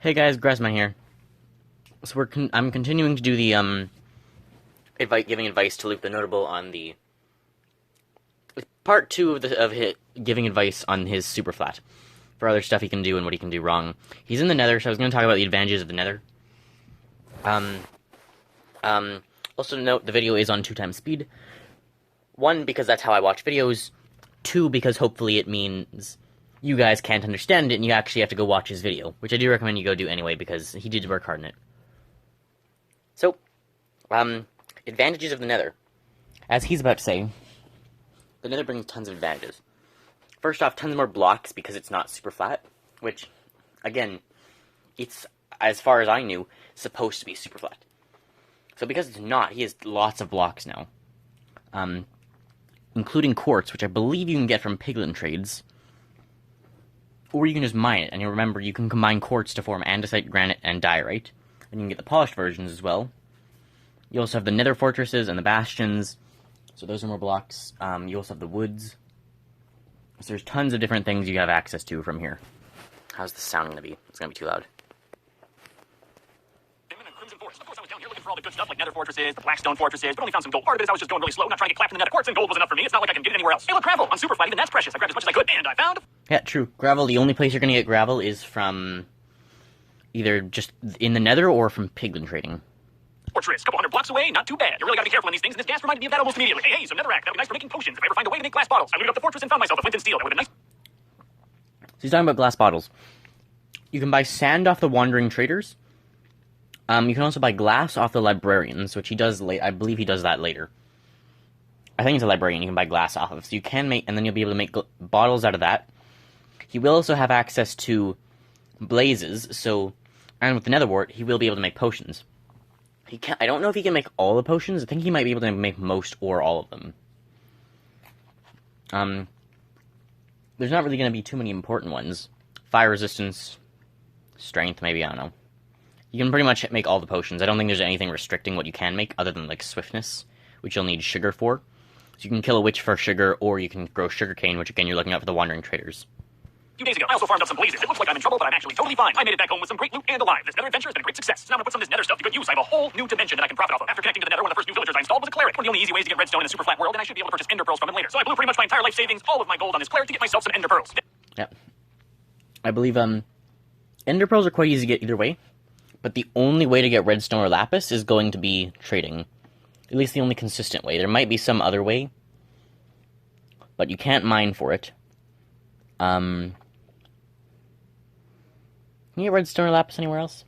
Hey guys, Grasman here. So I'm continuing to do the giving advice to Luke the Notable on the part 2 of giving advice on his super flat for other stuff he can do and what he can do wrong. He's in the Nether, so I was going to talk about the advantages of the Nether. Also note the video is on 2 times speed. 1, because that's how I watch videos. 2, because hopefully it means you guys can't understand it and you actually have to go watch his video, which I do recommend you go do anyway because he did work hard in it. So, advantages of the Nether. As he's about to say, the Nether brings tons of advantages. First off, tons more blocks because it's not super flat, which, again, it's, as far as I knew, supposed to be super flat. So because it's not, he has lots of blocks now. Including quartz, which I believe you can get from piglin trades. Or you can just mine it, and you'll remember you can combine quartz to form andesite, granite, and diorite. And you can get the polished versions as well. You also have the nether fortresses and the bastions, so those are more blocks. You also have the woods. So there's tons of different things you have access to from here. How's the sound going to be? It's going to be too loud. Of course, I was down here looking for all the good stuff like nether fortresses, the blackstone fortresses, but only found some gold. Part of it is I was just going really slow, not trying to get clapped in the nether. Quartz and gold was enough for me. It's not like I can get it anywhere else. Hey, look, gravel on super flat, even that's precious. I grabbed as much as I could, and I found... Yeah, true. Gravel, the only place you're going to get gravel is from either just in the nether or from piglin trading. Fortress, couple hundred blocks away, not too bad. You really gotta be careful in these things, and this gas reminded me of that almost immediately. Hey, some netherrack, that'd be nice for making potions if I ever find a way to make glass bottles. I looted up the fortress and found myself a flint and steel. That would've been nice. So he's talking about glass bottles. You can buy sand off the wandering traders. You can also buy glass off the librarians, which he does I believe he does that later. I think he's a librarian you can buy glass off of. So you can make, and then you'll be able to make bottles out of that. He will also have access to blazes, so, and with the nether wart, he will be able to make potions. I don't know if he can make all the potions. I think he might be able to make most or all of them. There's not really going to be too many important ones. Fire resistance, strength, maybe, I don't know. You can pretty much make all the potions. I don't think there's anything restricting what you can make, other than, like, swiftness, which you'll need sugar for. So you can kill a witch for sugar, or you can grow sugarcane, which, again, you're looking out for the wandering traders. A few days ago, I also farmed up some blazes. It looks like I'm in trouble, but I'm actually totally fine. I made it back home with some great loot and alive. This nether adventure has been a great success. So now I'm gonna put some of this nether stuff to good use. I have a whole new dimension that I can profit off of. After connecting to the nether, one of the first new villagers I installed was a cleric. One of the only easy ways to get redstone in a super flat world, and I should be able to purchase ender pearls from him later. So I blew pretty much my entire life savings, all of my gold on this cleric to get myself some ender pearls. Yep. I believe, ender pearls are quite easy to get either way, but the only way to get redstone or lapis is going to be trading. At least the only consistent way. There might be some other way, but you can't mine for it. Can you get redstone or lapis anywhere else?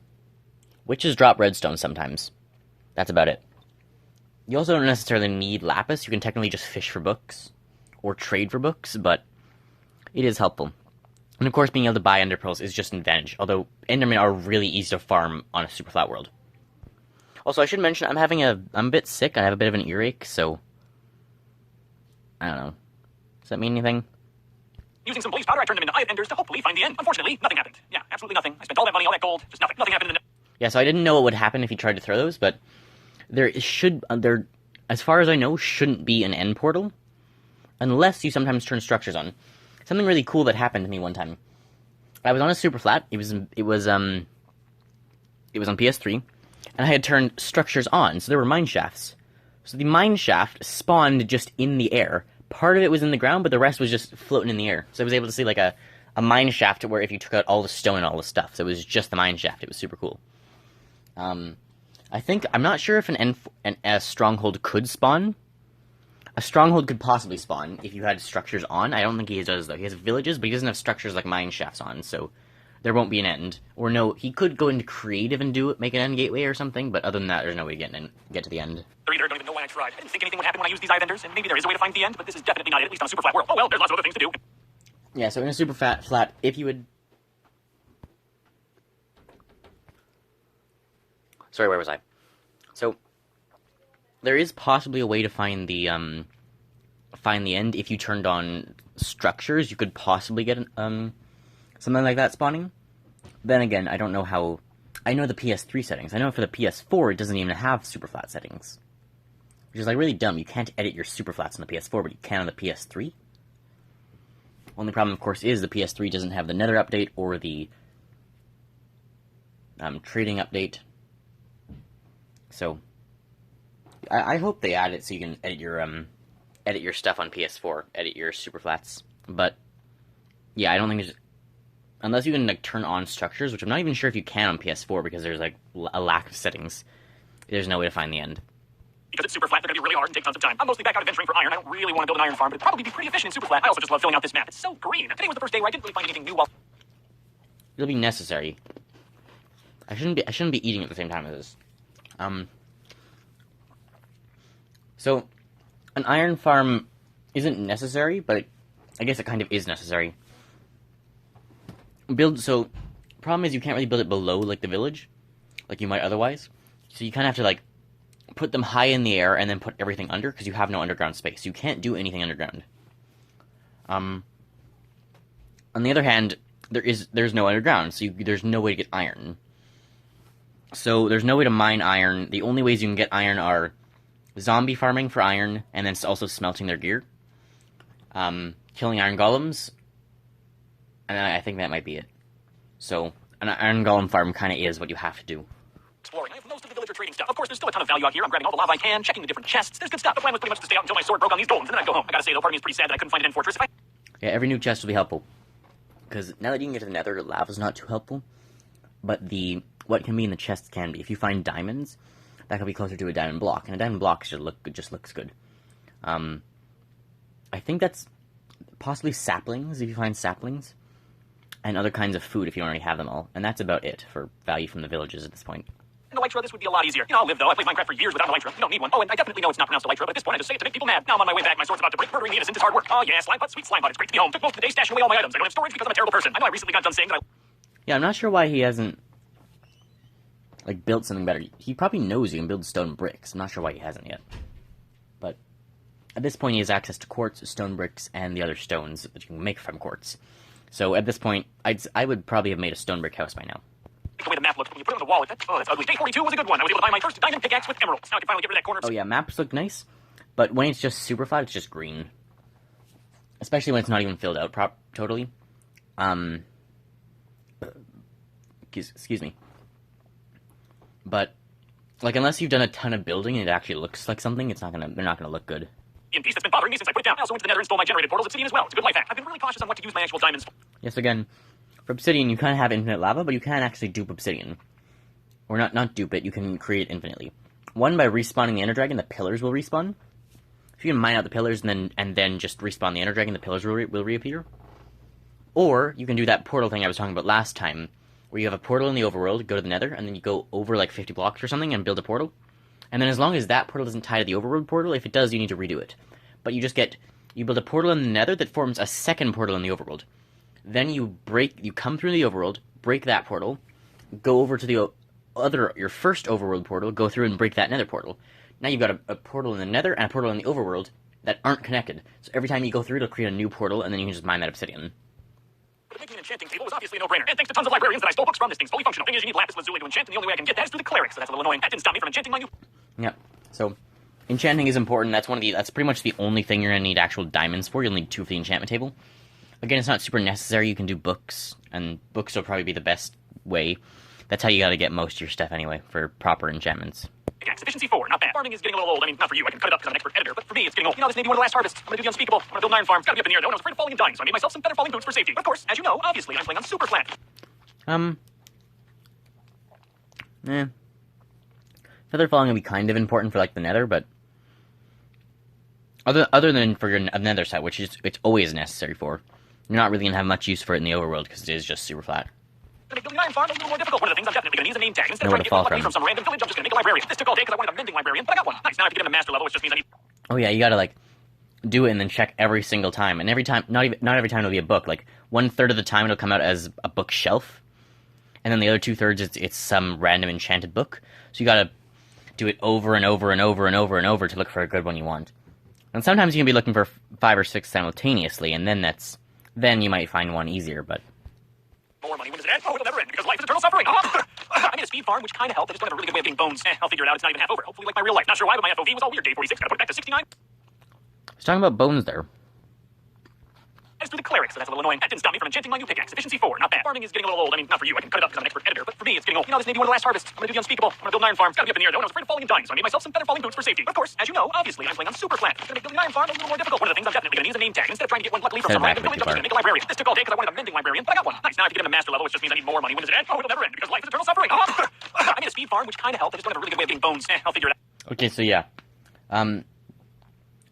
Witches drop redstone sometimes. That's about it. You also don't necessarily need lapis. You can technically just fish for books, or trade for books, but it is helpful. And of course, being able to buy ender pearls is just an advantage, although endermen are really easy to farm on a super flat world. Also, I should mention, I'm a bit sick. I have a bit of an earache, so I don't know. Does that mean anything? Using some blaze powder, I turned them into eye of enders to hopefully find the end. Unfortunately, nothing happened. Yeah, absolutely nothing. I spent all that money, all that gold, just nothing. Nothing happened in the... Yeah, so I didn't know what would happen if you tried to throw those, but there, as far as I know, shouldn't be an end portal, unless you sometimes turn structures on. Something really cool that happened to me one time. I was on a super flat. It was on PS3, and I had turned structures on, so there were mine shafts. So the mine shaft spawned just in the air. Part of it was in the ground, but the rest was just floating in the air. So I was able to see like a mine shaft where if you took out all the stone and all the stuff. So it was just the mine shaft. It was super cool. I'm not sure if a stronghold could spawn. A stronghold could possibly spawn if you had structures on. I don't think he does, though. He has villages, but he doesn't have structures like mine shafts on, so there won't be an end. Or no, he could go into creative and make an end gateway or something, but other than that, there's no way to get to the end. I don't even know why I tried. I didn't think anything would happen when I used these eye vendors, and maybe there is a way to find the end, but this is definitely not it, at least on a super flat world. Oh well, there's lots of other things to do. Yeah, so in a super flat, if you would... Sorry, where was I? So, there is possibly a way to find the end if you turned on structures. You could possibly get something like that spawning. Then again, I don't know how... I know the PS3 settings. I know for the PS4 it doesn't even have super flat settings. Which is like really dumb. You can't edit your super flats on the PS4, but you can on the PS3. Only problem, of course, is the PS3 doesn't have the Nether update or the trading update. So I hope they add it so you can edit your stuff on PS4, edit your superflats. But yeah, I don't think there's, unless you can like turn on structures, which I'm not even sure if you can on PS4 because there's like a lack of settings. There's no way to find the end. Because it's super flat, they're going to be really hard and take tons of time. I'm mostly back out adventuring for iron. I don't really want to build an iron farm, but it'd probably be pretty efficient in super flat. I also just love filling out this map. It's so green. Today was the first day where I didn't really find anything new while... It'll be necessary. I shouldn't be eating at the same time as this. So an iron farm isn't necessary, but I guess it kind of is necessary. Problem is you can't really build it below like the village, like you might otherwise. So you kind of have to like put them high in the air and then put everything under because you have no underground space. You can't do anything underground. On the other hand, there's no underground, so there's no way to get iron. So there's no way to mine iron. The only ways you can get iron are zombie farming for iron, and then also smelting their gear. Killing iron golems, and I think that might be it. So an iron golem farm kind of is what you have to do. Exploring. I have most of the villager trading stuff. Of course, there's still a ton of value out here. I'm grabbing all the lava I can, checking the different chests. There's good stuff. The plan was pretty much to stay out until my sword broke on these golems, and then I'd go home. I gotta say, though, part of me is pretty sad that I couldn't find an end fortress. Yeah, every new chest will be helpful. Because now that you can get to the Nether, lava's not too helpful. But what can be in the chests can be. If you find diamonds, that could be closer to a diamond block, and a diamond block just looks good. I think that's possibly saplings, if you find saplings, and other kinds of food if you already have them all. And that's about it for value from the villages at this point. And Elytra, this would be a lot easier. You know, I'll live, though. I played Minecraft for years without an Elytra. You don't need one. Oh, and I definitely know it's not pronounced Elytra, but at this point I just say it to make people mad. Now I'm on my way back. My sword's about to break. Murdering the innocent is hard work. Oh, yeah, Slimebutt, sweet Slimebutt. It's great to be home. Took most of the day stashing away all my items. I don't have storage because I'm a terrible person. I know I recently got done saying that I... Yeah, I'm not sure why he hasn't, like, built something better. He probably knows you can build stone bricks. I'm not sure why he hasn't yet. But at this point he has access to quartz, stone bricks, and the other stones that you can make from quartz. So at this point, I would probably have made a stone brick house by now. The way the map looked when you put it on the wall, that's ugly. Day 42 was a good one. I was able to buy my first diamond pickaxe with emeralds. Now I can finally get rid of that corner. Oh yeah, maps look nice, but when it's just super flat, it's just green. Especially when it's not even filled out totally. Excuse me. But like, unless you've done a ton of building and it actually looks like something, they're not gonna look good. In peace that's been bothering me since I put it down. I also went to the Nether and stole my generated portals obsidian as well. It's a good life hack. I've been really cautious on what to use my actual diamonds for. Yes, again, for obsidian, you kind of have infinite lava, but you can actually dupe obsidian. Or not dupe it, you can create it infinitely. One, by respawning the Ender Dragon, the pillars will respawn. If you can mine out the pillars and then just respawn the Ender Dragon, the pillars will reappear. Or, you can do that portal thing I was talking about last time, where you have a portal in the overworld, go to the Nether, and then you go over like 50 blocks or something and build a portal. And then as long as that portal doesn't tie to the overworld portal, if it does, you need to redo it. But you build a portal in the Nether that forms a second portal in the overworld. Then you come through the overworld, break that portal, go over to your first overworld portal, go through and break that Nether portal. Now you've got a portal in the Nether and a portal in the overworld that aren't connected. So every time you go through, it'll create a new portal, and then you can just mine that obsidian. But making an enchanting table was obviously a no-brainer. And thanks to tons of librarians that I stole books from, this thing's fully functional. Thing is, you need lapis lazuli to enchant, and the only way I can get that is through the cleric, so that's a little annoying. That didn't stop me from enchanting my new... Yeah, so enchanting is important. That's pretty much the only thing you're gonna need actual diamonds for. You'll need 2 for the enchantment table. Again, it's not super necessary. You can do books, and books will probably be the best way. That's how you gotta get most of your stuff anyway, for proper enchantments. Pickaxe, efficiency 4, not bad. Farming is getting a little old. I mean, not for you, I can cut it up because I'm an expert editor, but for me, it's getting old. You know, this may be one of the last harvests. I'm gonna do the unspeakable. I'm gonna build an iron farm. It's gotta be up in the air, though, and I was afraid of falling and dying, so I made myself some feather falling boots for safety. But of course, as you know, obviously, I'm playing on super flat. Feather falling will be kind of important for, like, the Nether, but other than for your Nether set, which it's always necessary for, you're not really gonna have much use for it in the overworld, because it is just super flat. To make building an iron farm a little more difficult. One of the things I'm definitely gonna need is a name tag. Instead of Nowhere trying to to fall get lucky from. from some random village, I'm just gonna make a librarian. This took all day because I wanted a mending librarian, but I got one. Nice, now I have to get him to master level, which just means I need... Oh yeah, you gotta, like, do it and then check every single time, and every time, not every time it'll be a book, like, 1/3 of the time it'll come out as a bookshelf, and then the other 2/3 it's some random enchanted book, so you gotta do it over and over and over and over and over to look for a good one you want. And sometimes you can be looking for 5 or 6 simultaneously, and then you might find one easier, but... More money, when does it end? Oh, it'll never end, because life is eternal suffering. I made a speed farm, which kind of helped. I just don't have a really good way of getting bones. I'll figure it out. It's not even half over. Hopefully like my real life. Not sure why, but my FOV was all weird. Day 46, gotta put it back to 69. I was talking about bones there. As through the cleric. cleric, so that's a little annoying. That didn't stop me from enchanting my new pickaxe. Efficiency 4, not bad. Farming is getting a little old. I mean, not for you, I can cut it up because I'm an expert editor, but for me, it's getting old. You know, this may be one of the last harvests. I'm gonna do the unspeakable. I'm gonna build an iron farm. It's gotta be up in the air, though, and I was afraid of falling and dying, so I made myself some feather falling boots for safety. But of course, as you know, obviously, I'm playing on super flat. It's gonna make building an iron farm a little more difficult. One of the things I'm definitely gonna need is a name tag. Instead of trying to get one luckily from some random village, I'm just gonna make a librarian. This took all day because I wanted a mending librarian, but I got one. Nice. Now if you get him to master level, which just means I need more money. When does it end? Oh, it'll never end because life is eternal suffering. I made a speed farm, which kind of helped. I just don't have a really good way of getting bones. I'll figure it out. Okay, so yeah.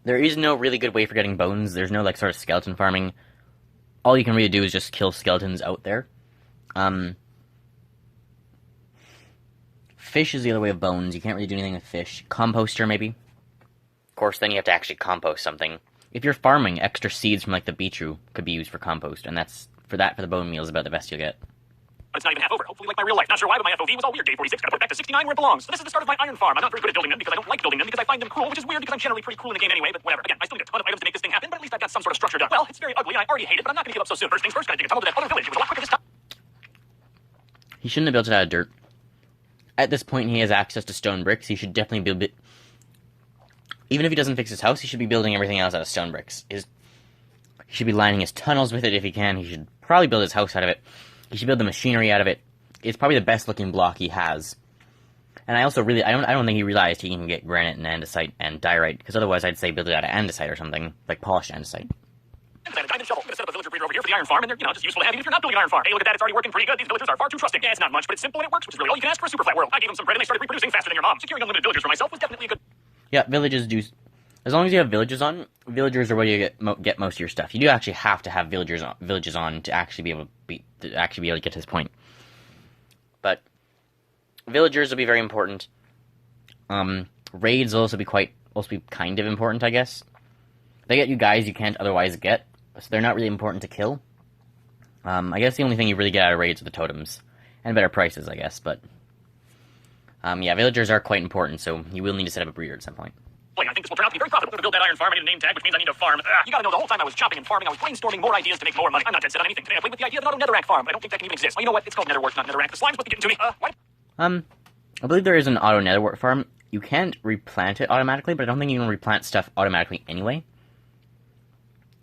There is no really good way for getting bones. There's no, like, sort of skeleton farming. All you can really do is just kill skeletons out there. Fish is the other way of bones. You can't really do anything with fish. Composter, maybe? Of course, then you have to actually compost something. If you're farming, extra seeds from, like, the beetroot could be used for compost, and that's, for the bone meal is about the best you'll get. But it's not even half over. Hopefully like my real life. Not sure why, but my FOV was all weird. Day 46, gotta put it back to 69 where it belongs. So this is the start of my iron farm. I'm not very good at building them because I don't like building them because I find them cruel, which is weird because I'm generally pretty cruel in the game anyway, but whatever. Again, I still need a ton of items to make this thing happen, but at least I've got some sort of structure done. Well, it's very ugly and I already hate it, but I'm not gonna give up so soon. First things first, gotta dig a tunnel to that other village. It was a lot quicker this time. He shouldn't have built it out of dirt. At this point, he has access to stone bricks. He should definitely build it. Even if he doesn't fix his house, he should be building everything else out of stone bricks. He should be lining his tunnels with it if he can. He should probably build his house out of it. He should build the machinery out of it. It's probably the best looking block he has. And I also really, I don't think he realized he can get granite and andesite and diorite, because otherwise I'd say build it out of andesite or something, like polished andesite. I'm gonna set up a villager breeder over here for the iron farm, and they're, just useful to have even if you're not building an iron farm. Hey, look at that, it's already working pretty good. These villagers are far too trusting. Yeah, it's not much, but it's simple and it works, which is really all you can ask for a super flat world. I gave them some bread and they started reproducing faster than your mom. Securing unlimited villagers for myself was definitely a good... Yeah, villages do... As long as you have villagers are where you get most of your stuff. You do actually have to have villages on to actually be able to get to this point. But villagers will be very important. Raids will also be kind of important, I guess. They get you guys you can't otherwise get, so they're not really important to kill. I guess the only thing you really get out of raids are the totems. And better prices, I guess, but... yeah, villagers are quite important, so you will need to set up a breeder at some point. I think this will turn out to be very profitable to build that iron farm. I need a name tag, which means I need to farm. You gotta know, the whole time I was chopping and farming, I was brainstorming more ideas to make more money. I'm not dead set on anything. Today I played with the idea of an auto netherrack farm, but I don't think that can even exist. Well, you know what? It's called netherwort, not netherrack. The slime's supposed to be getting to me. What? I believe there is an auto netherwort farm. You can't replant it automatically, but I don't think you can replant stuff automatically anyway.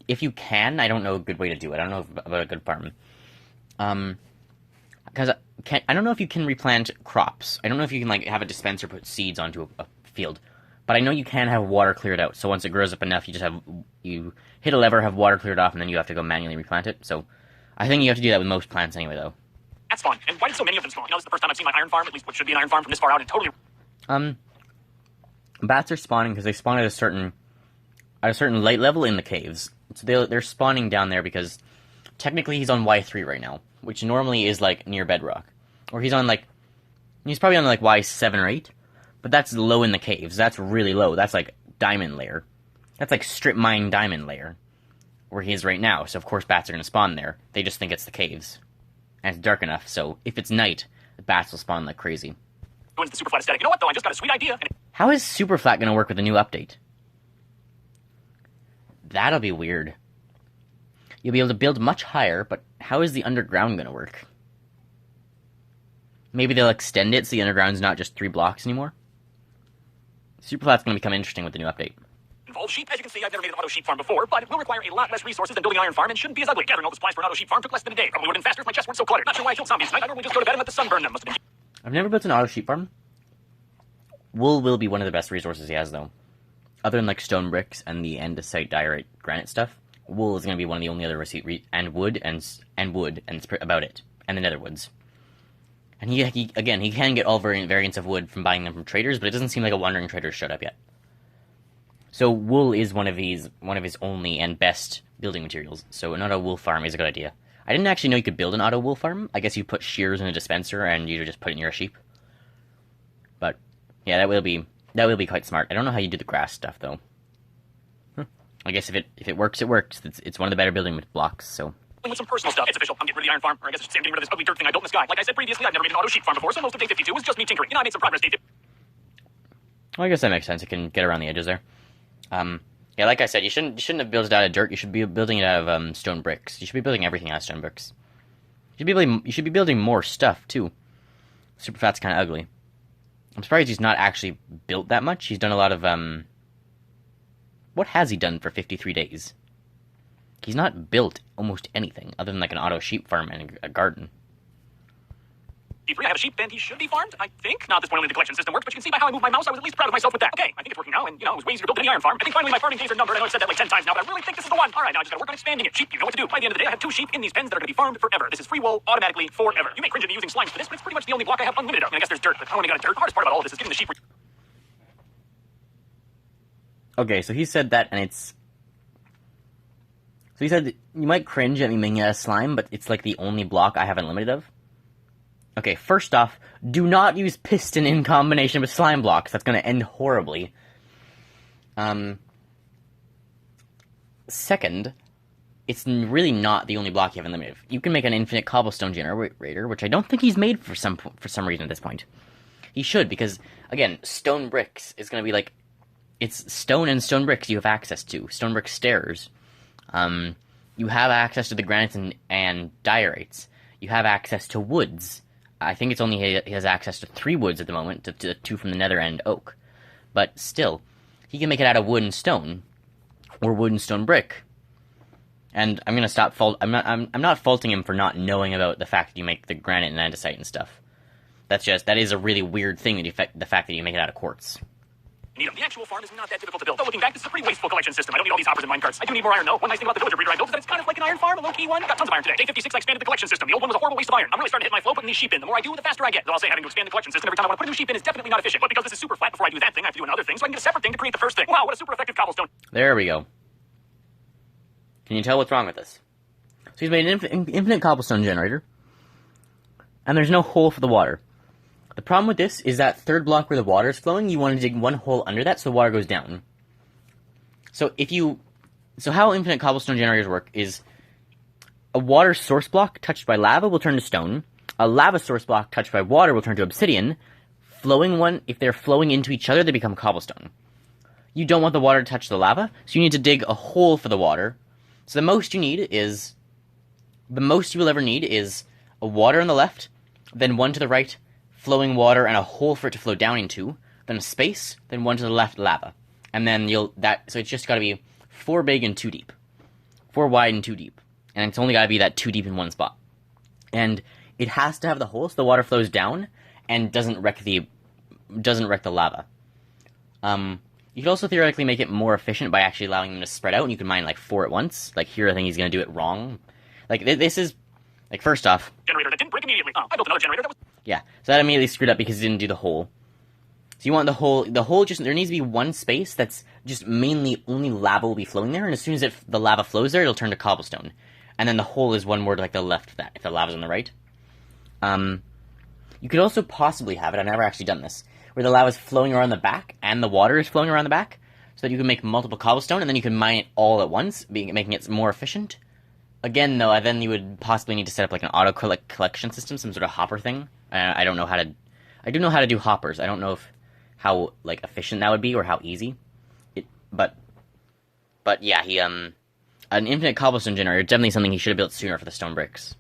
If you can, I don't know a good way to do it. I don't know about a good farm. Because I don't know if you can replant crops. I don't know if you can, like, have a dispenser put seeds onto a field. But I know you can have water cleared out, so once it grows up enough, you hit a lever, have water cleared off, and then you have to go manually replant it. So I think you have to do that with most plants anyway, though. That's fun. And why did so many of them spawn? This is the first time I've seen my iron farm, at least what should be an iron farm from this far out, and totally... Bats are spawning because they spawn at a certain light level in the caves. So they're spawning down there because technically he's on Y3 right now, which normally is, like, near bedrock. Or he's probably on, like, Y7 or 8. But that's low in the caves. That's really low. That's like diamond layer. That's like strip mine diamond layer. Where he is right now. So of course bats are going to spawn there. They just think it's the caves. And it's dark enough, so if it's night, the bats will spawn like crazy. Go into the super flat aesthetic. You know what though? I just got a sweet idea. How is super flat going to work with the new update? That'll be weird. You'll be able to build much higher, but how is the underground going to work? Maybe they'll extend it so the underground's not just 3 blocks anymore? Superflat's going to become interesting with the new update. Involve sheep. As you can see, I've never made an auto sheep farm before, but it will require a lot less resources than building an iron farm and shouldn't be as ugly. Gathering all the supplies for an auto sheep farm took less than a day. Probably would have been faster if my chests weren't so cluttered. Not sure why I killed zombies tonight. I normally just go to bed and let the sun burn them. Must have been... I've never built an auto sheep farm. Wool will be one of the best resources he has, though. Other than, like, stone bricks and the andesite, diorite, granite stuff, wool is going to be one of the only other and wood, and about it. And the nether woods. And he can get all variants of wood from buying them from traders, but it doesn't seem like a wandering trader showed up yet. So wool is one of his only and best building materials. So an auto wool farm is a good idea. I didn't actually know you could build an auto wool farm. I guess you put shears in a dispenser and you just put it near a sheep. But yeah, that will be quite smart. I don't know how you do the grass stuff though. I guess if it works, it works. It's one of the better building blocks. So. With some personal stuff. It's official. I'm getting rid of the iron farm. Or I guess I should say I'm getting rid of this ugly dirt thing I built in the sky. Like I said previously, I've never made an auto sheep farm before, so most of day 52 was just me tinkering. I made some progress day 50. Well, I guess that makes sense. It can get around the edges there. Yeah, like I said, you shouldn't have built it out of dirt. You should be building it out of stone bricks. You should be building everything out of stone bricks. You should be building more stuff too. Superfat's kind of ugly. I'm surprised he's not actually built that much. He's done a lot of what has he done for 53 days? He's not built almost anything other than like an auto sheep farm and a garden. I have a sheep, and he should be farmed, I think. Not at this point only the collection system works, but you can see by how I moved my mouse, I was at least proud of myself with that. Okay, I think it's working now, and, it was way easier to build than the iron farm. I think finally my farming days are numbered. I know I've said that like 10 times now, but I really think this is the one. All right, now I just gotta work on expanding it. Sheep, you know what to do. By the end of the day, I have 2 sheep in these pens that are gonna be farmed forever. This is free wool, automatically, forever. You may cringe at me using slimes for this, but it's pretty much the only block I have unlimited of. I mean, I guess there's dirt, but I only got a dirt. The hardest part about all of this is getting the sheep... Okay, so he said that, and it's... So he said, you might cringe at me making a slime, but it's like the only block I have unlimited of. Okay, first off, do not use piston in combination with slime blocks. That's going to end horribly. Second, it's really not the only block you have unlimited. You can make an infinite cobblestone generator, which I don't think he's made for some reason at this point. He should, because, again, stone bricks is going to be like... It's stone and stone bricks you have access to. Stone brick stairs. You have access to the granites and diorites. You have access to woods. I think it's only he has access to 3 woods at the moment, to 2 from the Nether and oak. But still, he can make it out of wood and stone, or wood and stone brick. And I'm gonna stop I'm not faulting him for not knowing about the fact that you make the granite and andesite and stuff. That is a really weird thing the fact that you make it out of quartz. The actual farm is not that difficult to build. Though looking back, this is a pretty wasteful collection system. I don't need all these hoppers and minecarts. I do need more iron, though. One nice thing about the villager breeder I built is that it's kind of like an iron farm, a low-key one. Got tons of iron today. Day 56, I expanded the collection system. The old one was a horrible waste of iron. I'm really starting to hit my flow putting these sheep in. The more I do, the faster I get. Though I'll say having to expand the collection system every time I want to put a new sheep in is definitely not efficient. But because this is super flat, before I do that thing, I have to do another thing, so I can get a separate thing to create the first thing. Wow, what a super effective cobblestone. There we go. Can you tell what's wrong with this? So he's made an infinite cobblestone generator, and there's no hole for the water. The problem with this is that third block where the water is flowing, you want to dig one hole under that so the water goes down. So how infinite cobblestone generators work is a water source block touched by lava will turn to stone. A lava source block touched by water will turn to obsidian. If they're flowing into each other, they become cobblestone. You don't want the water to touch the lava, so you need to dig a hole for the water. So the most you will ever need is a water on the left, then one to the right, flowing water and a hole for it to flow down into, then a space, then one to the left, lava. And then so it's just gotta be 4 big and 2 deep. 4 wide and 2 deep. And it's only gotta be that 2 deep in one spot. And it has to have the hole so the water flows down and doesn't wreck the lava. You could also theoretically make it more efficient by actually allowing them to spread out, and you can mine like 4 at once. Like here I think he's gonna do it wrong. Like this is, like first off... Generator that didn't break immediately. Oh, I built another generator that was... Yeah, so that immediately screwed up because he didn't do the hole. So you want the hole there needs to be one space that's just mainly only lava will be flowing there, and as soon as the lava flows there, it'll turn to cobblestone. And then the hole is one more to like the left of that, if the lava's on the right. You could also possibly have it, I've never actually done this, where the lava's flowing around the back, and the water is flowing around the back, so that you can make multiple cobblestone, and then you can mine it all at once, making it more efficient. Again, though, then you would possibly need to set up like an auto collection system, some sort of hopper thing. I don't know how to... I do know how to do hoppers. I don't know how like efficient that would be or how easy. But yeah, an infinite cobblestone generator, definitely something he should have built sooner for the stone bricks.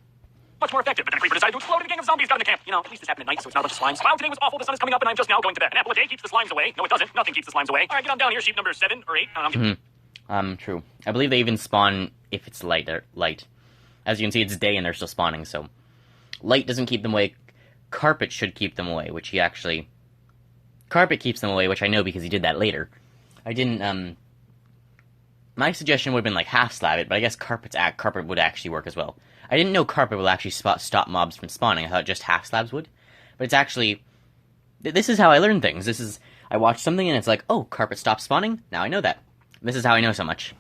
Much more effective, but then a creeper decided to explode and a gang of zombies got into camp. At least this happened at night, so it's not a bunch of slimes. Wow, today was awful. The sun is coming up and I'm just now going to bed. An apple a day keeps the slimes away. No, it doesn't. Nothing keeps the slimes away. All right, get on down here, sheep number 7 or 8. True. I believe they even spawn if it's light. As you can see, it's day and they're still spawning, so... Light doesn't keep them away. Carpet should keep them away, which he actually... Carpet keeps them away, which I know because he did that later. I didn't, My suggestion would have been, like, half slab it, but I guess carpet would actually work as well. I didn't know carpet will actually stop mobs from spawning. I thought just half slabs would. But it's actually... This is how I learn things. I watch something and it's like, oh, carpet stops spawning? Now I know that. This is how I know so much.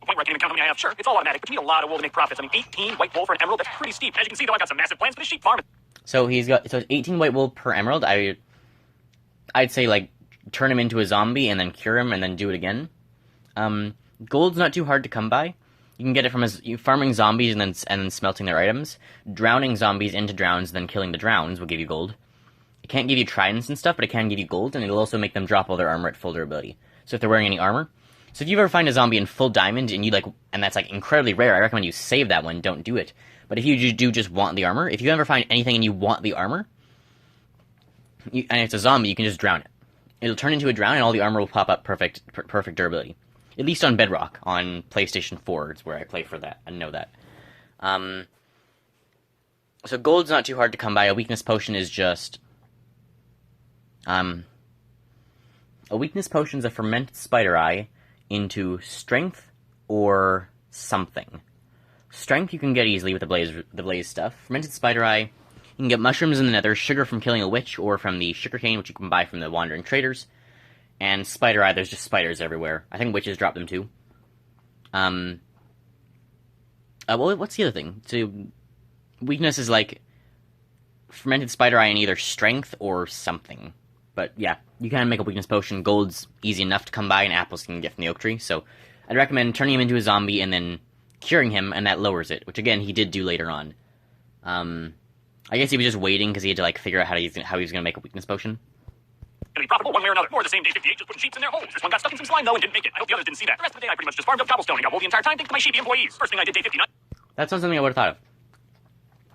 Point where I can even count how many I have. Sure, it's all automatic, but you need a lot of wool to make profits. I mean, 18 white wool for an emerald, that's pretty steep. As you can see, though, I got some massive plans for the sheep farm. So it's 18 white wool per emerald. I'd say, like, turn him into a zombie and then cure him and then do it again. Gold's not too hard to come by. You can get it from farming zombies and then smelting their items. Drowning zombies into drowns and then killing the drowns will give you gold. It can't give you tridents and stuff, but it can give you gold, and it'll also make them drop all their armor at full durability. So if they're wearing any armor... So if you ever find a zombie in full diamond and that's like incredibly rare, I recommend you save that one, don't do it. But if you do just want the armor, if you ever find anything and you want the armor, and it's a zombie, you can just drown it. It'll turn into a drown and all the armor will pop up perfect durability. At least on Bedrock, on PlayStation 4, it's where I play for that. I know that. So gold's not too hard to come by. A weakness potion is just... a weakness potion's a fermented spider eye into strength or something. Strength you can get easily with the blaze stuff. Fermented spider eye, you can get mushrooms in the Nether, sugar from killing a witch, or from the sugarcane, which you can buy from the wandering traders. And spider eye, there's just spiders everywhere. I think witches drop them too. Well, what's the other thing? So, weakness is like fermented spider eye in either strength or something. But yeah, you can make a weakness potion. Gold's easy enough to come by, and apples you can get from the oak tree. So I'd recommend turning him into a zombie and then curing him, and that lowers it. Which again, he did do later on. I guess he was just waiting because he had to like figure out how he was going to make a weakness potion. Gonna be profitable one way or another. More of the same day 58, just putting sheeps in their holes. This one got stuck in some slime though and didn't make it. I hope the others didn't see that. The rest of the day I pretty much just farmed up cobblestone and got wool the entire time thanks to my sheepy employees. First thing I did day 59. That's not something I would have thought of.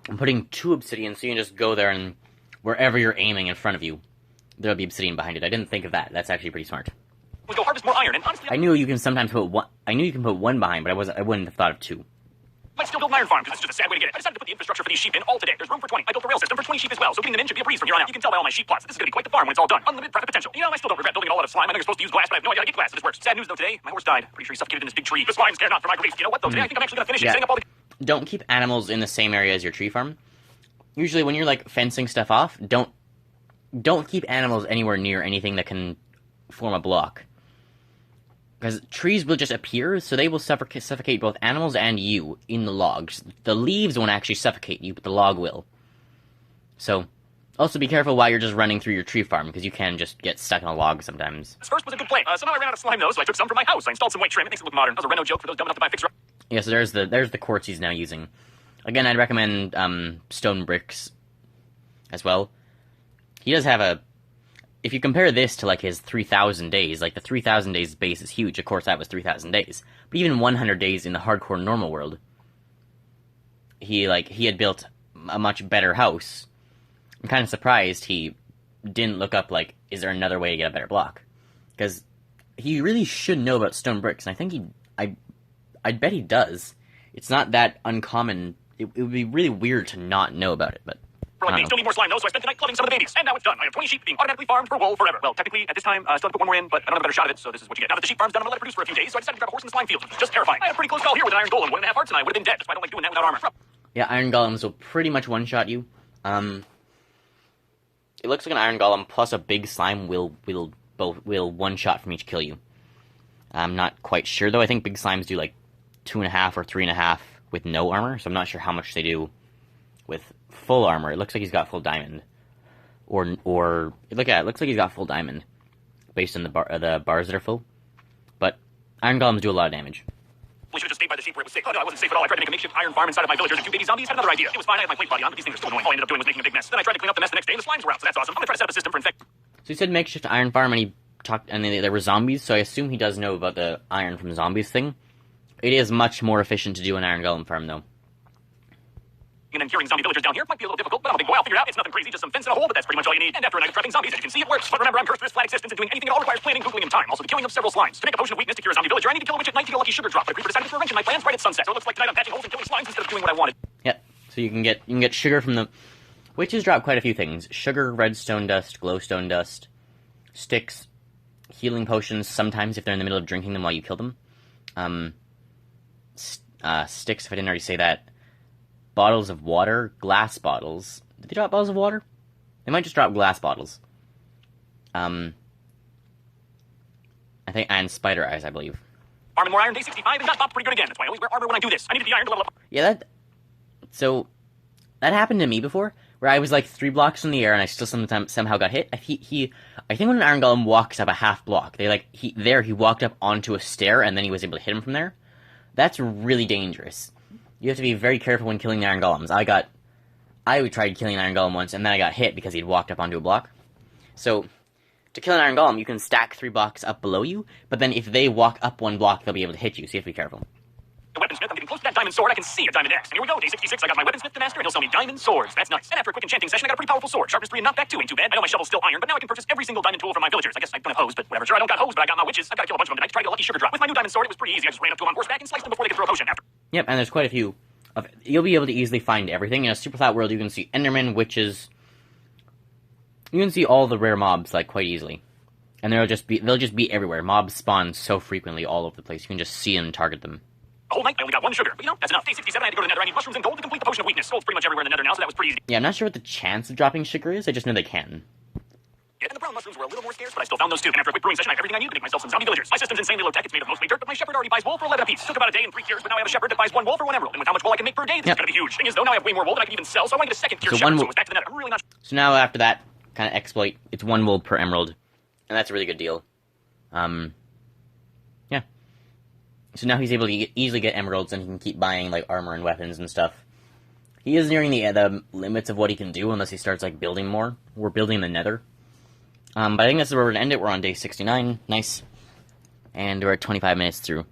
I'm putting 2 obsidian so you can just go there and wherever you're aiming in front of you, there'll be obsidian behind it. I didn't think of that. That's actually pretty smart. We'll go harvest more iron and honestly I knew you can sometimes put one. I knew you can put 1 behind, but I wouldn't have thought of 2. might still build an iron farm because it's just a sad way to get it. I decided to put the infrastructure for these sheep in all today. There's room for 20. I built a rail system for 20 sheep as well, so getting them in should be a breeze from here on out. You can tell by all my sheep plots that this is going to be quite the farm when it's all done. Unlimited profit potential. You know, I still don't regret building it all out of slime. I know you're supposed to use glass, but I have no idea how to get glass. This works. Sad news though today, my horse died. Pretty sure he suffocated in this big tree. The slimes care not for my grief. You know what though? Today I think I'm actually going to finish it, setting up all the... Don't keep animals in the same area as your tree farm. Usually when you're like fencing stuff off, don't keep animals anywhere near anything that can form a block. Because trees will just appear, so they will suffocate both animals and you in the logs. The leaves won't actually suffocate you, but the log will. So, also be careful while you're just running through your tree farm, because you can just get stuck in a log sometimes. This first was a good play. Somehow I ran out of slime though, so I took some for my house. I installed some white trim. It makes it look modern. That was a reno joke for those dumb enough to buy fixer. Yeah, so there's the quartz he's now using. Again, I'd recommend stone bricks as well. He does have a... If you compare this to, like, his 3,000 days, like, the 3,000 days base is huge. Of course, that was 3,000 days. But even 100 days in the hardcore normal world, he had built a much better house. I'm kind of surprised he didn't look up, like, is there another way to get a better block? Because he really should know about stone bricks, and I think I'd bet he does. It's not that uncommon. It would be really weird to not know about it, but... For like me, still need more slime though, so I spent the night clubbing some of the babies. And now it's done. I have 20 sheep being automatically farmed for wool forever. Well, technically, at this time, I still have to put one more in, but I don't have a better shot of it, so this is what you get. Now that the sheep farm's done, I'm gonna let it produce for a few days, so I decided to grab a horse in the slime field, which was just terrifying. I had a pretty close call here with an iron golem. 1.5 hearts and I would have been dead. That's why I don't like doing that without armor. Yeah, iron golems will pretty much one-shot you. It looks like an iron golem plus a big slime will one-shot from each kill you. I'm not quite sure, though. I think big slimes do like 2.5 or 3.5 with no armor, so I'm not sure how much they do with full armor. It looks like he's got full diamond, or look at it. It looks like he's got full diamond, based on the bars that are full. But iron golems do a lot of damage. We should have just stayed by the sheep where it was safe. Oh no, I wasn't safe at all. I tried to make a makeshift iron farm inside of my villagers, and 2 baby zombies had another idea. It was fine. I had my plate body on, but these things are still annoying. All I ended up doing was making a big mess. Then I tried to clean up the mess the next day, and the slimes were out. So that's awesome. I'm gonna try to set up a system for infect. So he said makeshift iron farm, and there were zombies. So I assume he does know about the iron from zombies thing. It is much more efficient to do an iron golem farm, though. And then curing zombie villagers down here might be a little difficult, but I'm a big boy. I'll figure it out. It's nothing crazy, just some fence and a hole, but that's pretty much all you need. And after a night of trapping zombies, as you can see, it works. But remember, I'm cursed with this flat existence, and doing anything at all requires planning, googling, and time. Also, the killing of several slimes. To make a potion of weakness to cure a zombie villager, I need to kill a witch at night to get a lucky sugar drop. But I decided to throw a wrench in my plans right at sunset. So it looks like tonight I'm patching holes and killing slimes instead of doing what I wanted. Yeah, so you can get sugar from the... Witches drop quite a few things. Sugar, redstone dust, glowstone dust, sticks, healing potions, sometimes if they're in the middle of drinking them while you kill them. Sticks, if I didn't already say that. Bottles of water, glass bottles. Did they drop bottles of water? They might just drop glass bottles. I think, and spider eyes, I believe. Farming more iron day 65 and got popped pretty good again. That's why I always wear armor when I do this. I needed the iron to level up. Yeah, so, that happened to me before, where I was like 3 blocks in the air and I still somehow got hit. I think when an iron golem walks up a half block, he walked up onto a stair and then he was able to hit him from there. That's really dangerous. You have to be very careful when killing the iron golems. I tried killing an iron golem once, and then I got hit because he'd walked up onto a block. So, to kill an iron golem, you can stack 3 blocks up below you, but then if they walk up 1 block, they'll be able to hit you, so you have to be careful. The weapons weaponsmith, I'm getting close to that diamond sword. I can see a diamond X. And here we go, day 66. I got my weaponsmith to master, and he'll sell me diamond swords. That's nice. And after a quick enchanting session, I got a pretty powerful sword. Sharpness 3 and knockback 2 ain't too bad. I know my shovel's still iron, but now I can purchase every single diamond tool from my villagers. I guess I don't have hose, but whatever. Sure, I don't got hose, but I got my witches. I've got to kill a bunch of them tonight to try to get a lucky sugar drop. With my new diamond sword, it was pretty easy. I just ran up to them on horseback and sliced them before they could throw a potion after. Yep, and there's quite a few. You'll be able to easily find everything. In a super flat world, you can see Enderman, witches. You can see all the rare mobs, like, quite easily. And they'll just be everywhere. Mobs spawn so frequently all over the place. You can just see them and target them. The whole night, I only got 1 sugar. But you know, that's enough. Day 67, I had to go to the Nether. I need mushrooms and gold to complete the potion of weakness. Gold's pretty much everywhere in the Nether now, so that was pretty easy. Yeah, I'm not sure what the chance of dropping sugar is. I just know they can. Yeah, and the brown mushrooms were a little more scarce, but I still found those too. And after a quick brewing session, I have everything I need to make myself some zombie villagers. My system's insanely low tech. It's made of mostly dirt, but my shepherd already buys wool for 11 apiece. Took about a day and 3 cures, but now I have a shepherd that buys 1 wool for 1 emerald. And with how much wool I can make per day, this is gonna be huge. Thing is, though, now I have way more wool than I can even sell, so I want to get a second tier So shepherd. So it was back to the Nether. I'm really not. So now after that kind of exploit, it's 1 wool per emerald, and that's a really good deal. Yeah. So now he's able to easily get emeralds, and he can keep buying like armor and weapons and stuff. He is nearing the limits of what he can do unless he starts like building more. We're building the Nether. But I think that's where we're gonna end it. We're on day 69. Nice. And we're at 25 minutes through.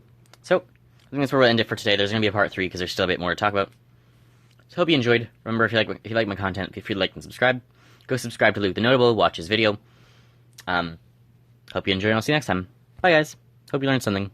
So, I think that's where we'll end it for today. There's gonna be a part 3 because there's still a bit more to talk about. So hope you enjoyed. Remember, if you like my content, feel free to like and subscribe. Go subscribe to Luke the Notable, watch his video. Hope you enjoy, and I'll see you next time. Bye guys. Hope you learned something.